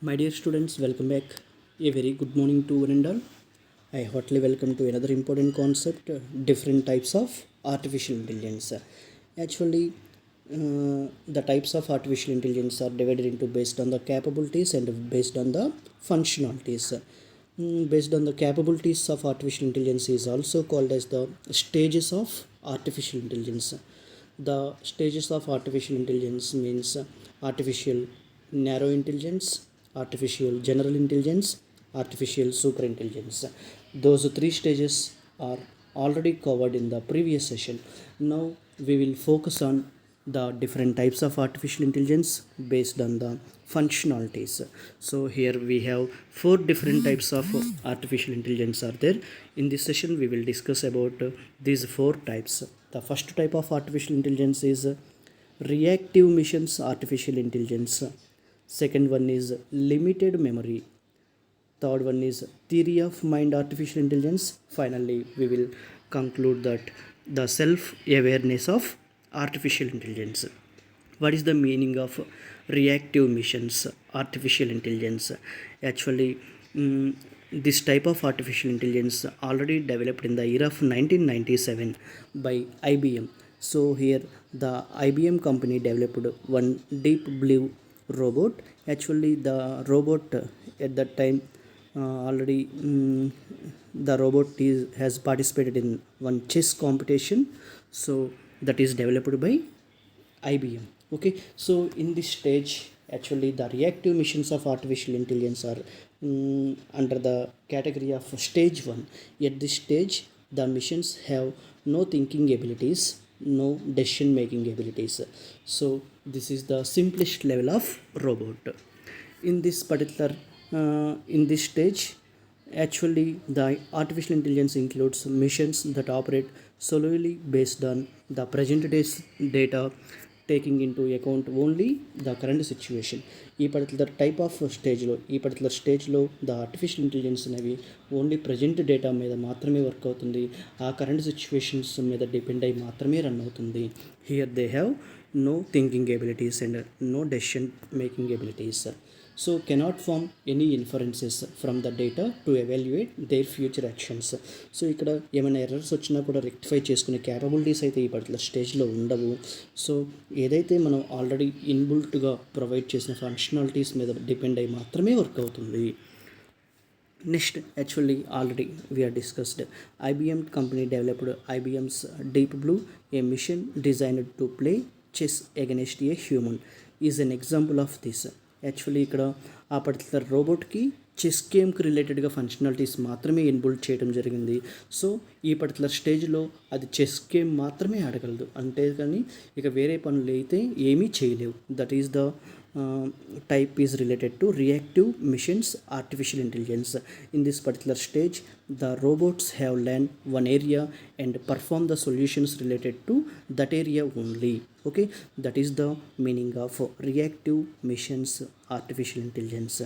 My dear students, welcome back. A very good morning to one and all. I heartily welcome to another important concept, different types of artificial intelligence. Actually, the types of artificial intelligence are divided into based on the capabilities and based on the functionalities. Based on the capabilities of artificial intelligence is also called as the stages of artificial intelligence. The stages of artificial intelligence means artificial narrow intelligence, artificial general intelligence, artificial super intelligence. Those three stages are already covered in the previous session. Now we will focus on the different types of artificial intelligence based on the functionalities. So here we have four different types of artificial intelligence are there. In this session we will discuss about these four types. The first type of artificial intelligence is reactive missions artificial intelligence. Second one is limited memory. Third one is theory of mind artificial intelligence. Finally, we will conclude that the self awareness of artificial intelligence. What is the meaning of reactive missions artificial intelligence? Actually, this type of artificial intelligence already developed in the year of 1997 by IBM. So here the IBM company developed one Deep Blue robot. Actually, the robot at that time already the robot has participated in one chess competition. So that is developed by IBM. Okay, so in this stage, actually, the reactive missions of artificial intelligence are under the category of stage one. At this stage, the missions have no thinking abilities, no decision making abilities. So, this is the simplest level of robot. In this particular, in this stage, actually, the artificial intelligence includes missions that operate solely based on the present day's data, taking into account only the current situation. ఈ particular type of స్టేజ్లో the artificial intelligence అనేవి only present data మీద మాత్రమే work అవుతుంది. ఆ current situations మీద depend అయి మాత్రమే రన్ అవుతుంది. Here they have no thinking abilities and no decision making abilities. So cannot form any inferences from the data to evaluate their future actions. So ఇక్కడ ఏమైనా ఎర్రర్స్ వచ్చినా కూడా రెక్టిఫై చేసుకునే capabilities అయితే ఈ పర్టికులర్ స్టేజ్లో ఉండవు. సో ఏదైతే మనం ఆల్రెడీ ఇన్బుల్ట్గా ప్రొవైడ్ చేసిన ఫంక్షనాలిటీస్ మీద డిపెండ్ అయి మాత్రమే వర్క్ అవుతుంది. Next, actually, already we are discussed. IBM company developed IBM's Deep Blue, a machine designed to play chess against a human, is an example of this. Actually ఇక్కడ ఆ particular రోబోట్కి chess గేమ్కి రిలేటెడ్గా functionalities మాత్రమే inbuilt చేయడం జరిగింది. So ఈ particular స్టేజ్లో అది chess game మాత్రమే ఆడగలదు, అంటే కానీ ఇక వేరే పనులు అయితే ఏమీ చేయలేవు. That is the type is related to reactive missions artificial intelligence. In this particular stage, the robots have learned one area and perform the solutions related to that area only. Okay, that is the meaning of reactive missions artificial intelligence.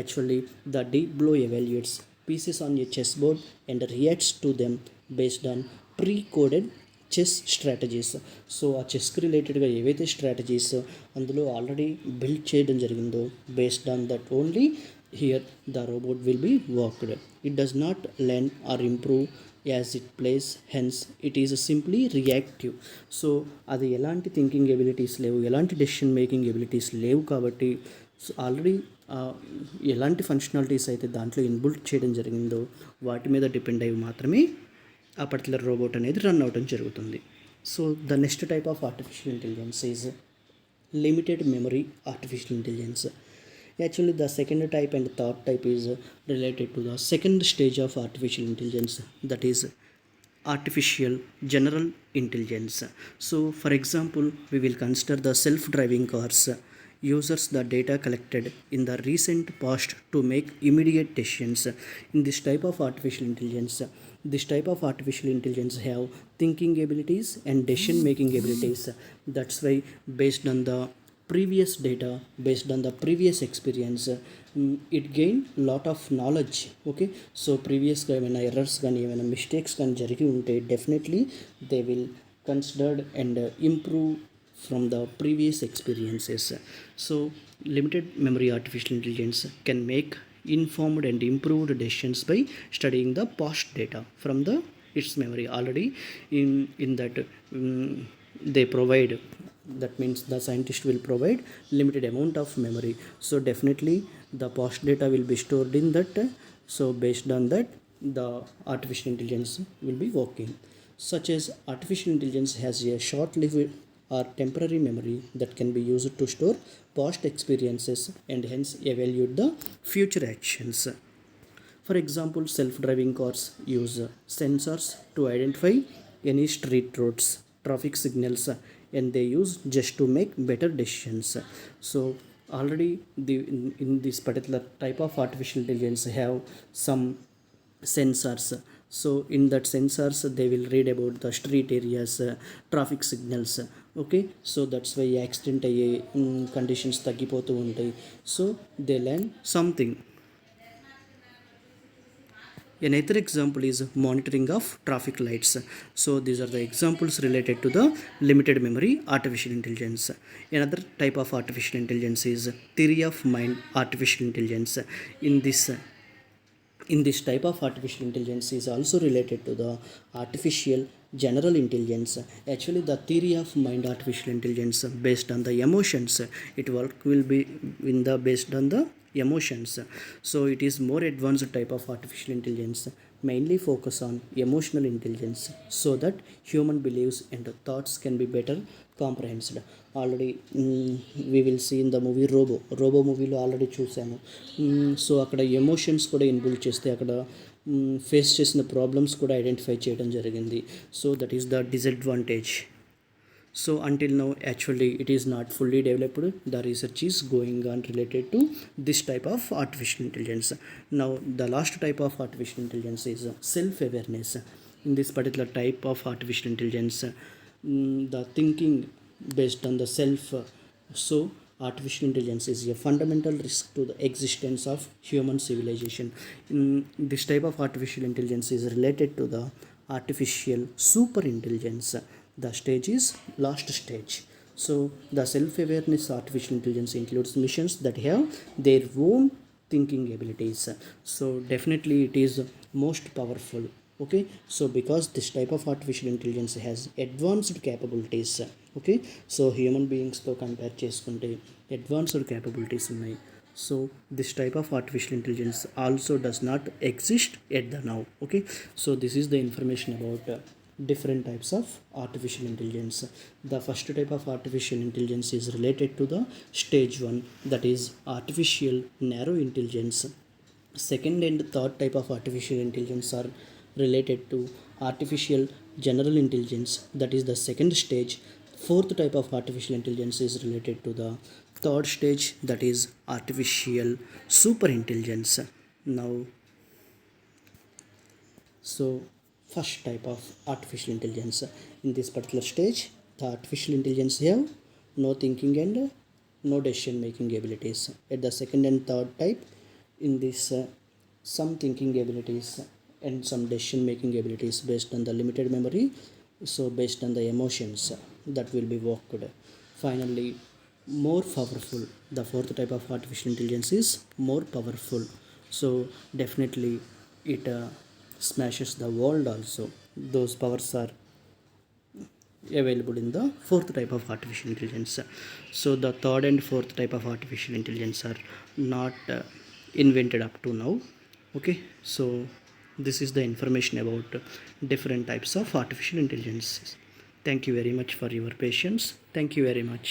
Actually, the Deep Blue evaluates pieces on a chessboard and reacts to them based on pre-coded chess strategies. So ఆ చెస్కి రిలేటెడ్గా ఏవైతే strategies అందులో already build చేయడం జరిగిందో based on that only here the robot will be worked. It does not learn or improve as it plays, hence it is simply reactive. So అది ఎలాంటి thinking abilities లేవు, ఎలాంటి డెసిషన్ మేకింగ్ ఎబిలిటీస్ లేవు కాబట్టి so already ఎలాంటి functionalities అయితే దాంట్లో inbuilt చేయడం జరిగిందో వాటి మీద డిపెండ్ అయ్యి మాత్రమే ఆ పర్టికులర్ రోబోట్ అనేది రన్ అవడం జరుగుతుంది. So the next type of artificial intelligence is limited memory artificial intelligence. Actually the second type and third type is related to the second stage of artificial intelligence, that is artificial general intelligence. So for example, we will consider the self-driving cars users the data collected in the recent past to make immediate decisions. In this type of artificial intelligence have thinking abilities and decision making abilities. That's why based on the previous data, based on the previous experience, it gained lot of knowledge. Okay, so previously ఏమైనా errors కానీ ఏమైనా mistakes కానీ జరిగి ఉంటే definitely they will considered and improve from the previous experiences. So limited memory artificial intelligence can make informed and improved decisions by studying the past data from the its memory. Already in that they provide, that means the scientist will provide limited amount of memory, so definitely the past data will be stored in that. So based on that, the artificial intelligence will be working. Such as artificial intelligence has a short lived or temporary memory that can be used to store past experiences and hence evaluate the future actions. For example, self-driving cars use sensors to identify any street roads, traffic signals, and they use just to make better decisions. So already in this particular type of artificial intelligence have some sensors. So in that sensors they will read about the street areas, traffic signals. Okay, so that's why accident అయ్యే conditions తగ్గిపోతూ ఉంటాయి. So they learn something. Another example is monitoring of traffic lights. So these are the examples related to the limited memory artificial intelligence. Another type of artificial intelligence is theory of mind artificial intelligence. In this in this type of artificial intelligence is also related to the artificial general intelligence. Actually the theory of mind artificial intelligence based on the emotions, it work will be in the based on the emotions. So it is more advanced type of artificial intelligence, mainly focus on emotional intelligence so that human beliefs and thoughts can be better comprehended. Already we will see in the movie Robo మూవీలో already చూసాము. So అక్కడ emotions కూడా inbuilt చేస్తే అక్కడ face చేసిన problems కూడా identify చేయడం జరిగింది. So that is the disadvantage. So until now actually it is not fully developed. The research is going on related to this type of artificial intelligence. Now the last type of artificial intelligence is self-awareness. In this particular type of artificial intelligence, the thinking based on the self. So artificial intelligence is a fundamental risk to the existence of human civilization. This type of artificial intelligence is related to the artificial super intelligence. The stage is last stage. So the self-awareness artificial intelligence includes missions that have their own thinking abilities. So definitely it is most powerful. Okay, so because this type of artificial intelligence has advanced capabilities. Okay, so human beings తో compare చేసుకుంటే advanced capabilities ఉన్నాయి. So this type of artificial intelligence also does not exist at the now. Okay, so this is the information about different types of artificial intelligence. The first type of artificial intelligence is related to the stage 1, that is artificial narrow intelligence. Second and third type of artificial intelligence are related to artificial general intelligence, that is the second stage. Fourth type of artificial intelligence is related to the third stage, that is artificial super intelligence. Now so first type of artificial intelligence, in this particular stage the artificial intelligence have no thinking and no decision making abilities. At the second and third type, in this some thinking abilities and some decision making abilities based on the limited memory, so based on the emotions that will be worked. Finally more powerful, the fourth type of artificial intelligence is more powerful. So definitely it smashes the world also. Those powers are available in the fourth type of artificial intelligence. So the third and fourth type of artificial intelligence are not invented up to now. Okay, so this is the information about different types of artificial intelligence. Thank you very much for your patience. Thank you very much.